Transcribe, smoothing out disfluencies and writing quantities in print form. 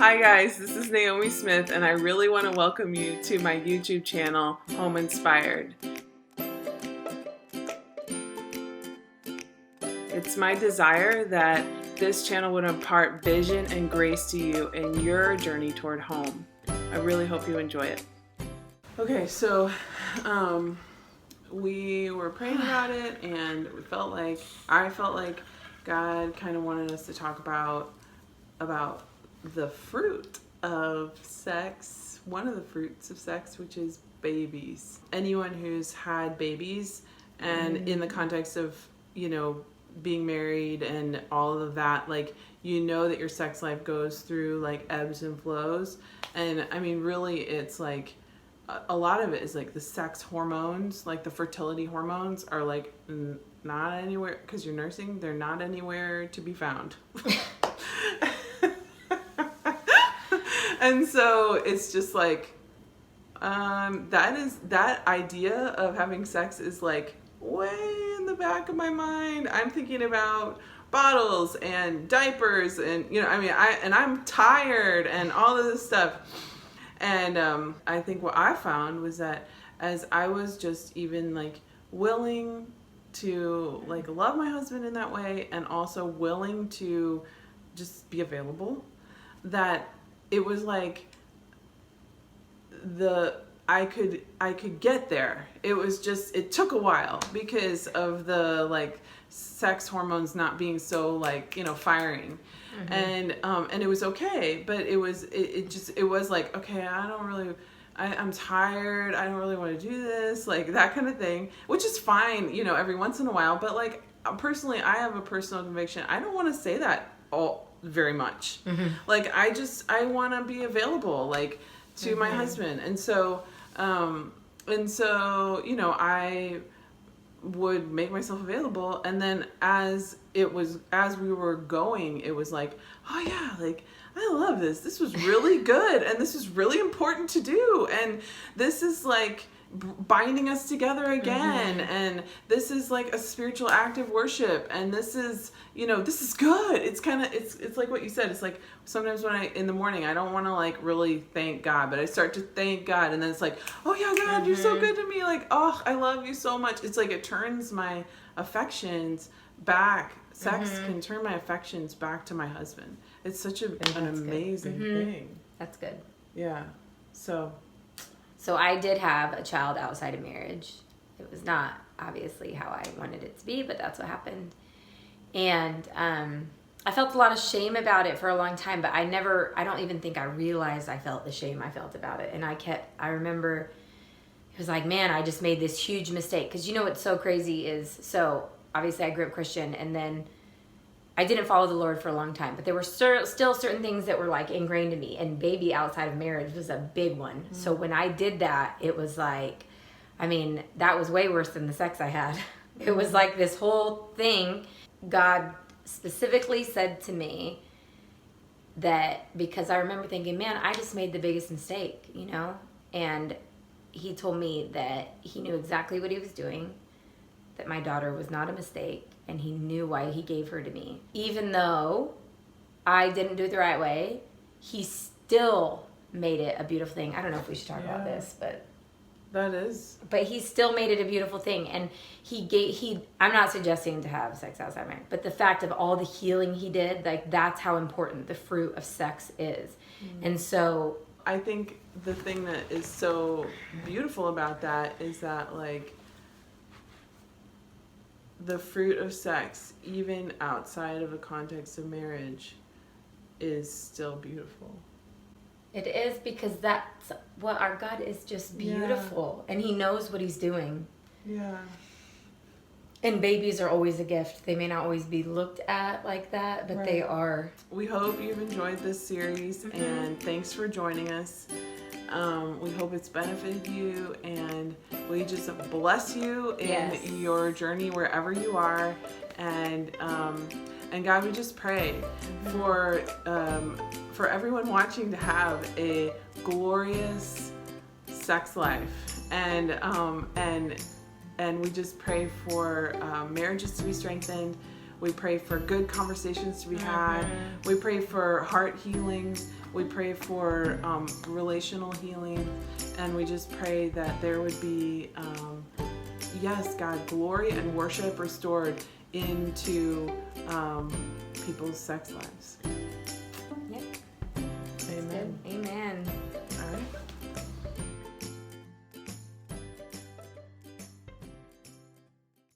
Hi guys, this is Naomi Smith and I really want to welcome you to my YouTube channel, Home Inspired. It's my desire that this channel would impart vision and grace to you in your journey toward home. I really hope you enjoy it. Okay, so we were praying about it and I felt like God kind of wanted us to talk about the fruit of sex, one of the fruits of sex, which is babies. Anyone who's had babies and in the context of, being married and all of that, that your sex life goes through ebbs and flows. And I mean, really, it's a lot of it is the sex hormones, the fertility hormones are not anywhere, because you're nursing, they're not anywhere to be found. And so it's just that idea of having sex is way in the back of my mind. I'm thinking about bottles and diapers and I'm tired and all of this stuff. And I think what I found was that as I was just even willing to love my husband in that way, and also willing to just be available, that it was I could get there. It was just, it took a while because of the sex hormones not being so firing. Mm-hmm. And it was okay, but it was okay, I'm tired, I don't really want to do this, that kind of thing, which is fine, every once in a while, but personally, I have a personal conviction, I don't want to say that very much. Mm-hmm. I want to be available to mm-hmm. my husband, and so I would make myself available, and then as we were going, it was oh yeah, I love this was really good, and this is really important to do, and this is binding us together again, mm-hmm. and this is a spiritual act of worship, and this is this is good. It's kind of it's like what you said. It's sometimes when in the morning I don't want to really thank God, but I start to thank God, and then it's oh yeah, God, mm-hmm. you're so good to me, oh, I love you so much. It's it turns my affections back. Sex mm-hmm. can turn my affections back to my husband. It's such an amazing mm-hmm. thing. That's good. Yeah. So I did have a child outside of marriage. It was not obviously how I wanted it to be, but that's what happened. And I felt a lot of shame about it for a long time, but I don't even think I realized I felt the shame I felt about it. And I remember it was man, I just made this huge mistake. Because what's so crazy is, so obviously I grew up Christian, and then I didn't follow the Lord for a long time, but there were still certain things that were ingrained in me, and baby outside of marriage was a big one. Mm-hmm. So when I did that, it was that was way worse than the sex I had. It was this whole thing. God specifically said to me that, because I remember thinking, man, I just made the biggest mistake, and he told me that he knew exactly what he was doing, that my daughter was not a mistake, and he knew why he gave her to me. Even though I didn't do it the right way, he still made it a beautiful thing. I don't know if we should talk about this, but that is. But he still made it a beautiful thing, and I'm not suggesting to have sex outside marriage, but the fact of all the healing he did, that's how important the fruit of sex is. Mm-hmm. And so I think the thing that is so beautiful about that is that the fruit of sex, even outside of a context of marriage, is still beautiful. It is, because that's what our God is, just beautiful. Yeah. And he knows what he's doing. Yeah. And babies are always a gift. They may not always be looked at like that, but They are. We hope you've enjoyed this series, mm-hmm. and thanks for joining us. We hope it's benefited you, and we just bless you in your journey wherever you are. And God, we just pray mm-hmm. for everyone watching to have a glorious sex life, and we just pray for marriages to be strengthened. We pray for good conversations to be had. We pray for heart healings. We pray for relational healing. And we just pray that there would be, yes, God, glory and worship restored into people's sex lives.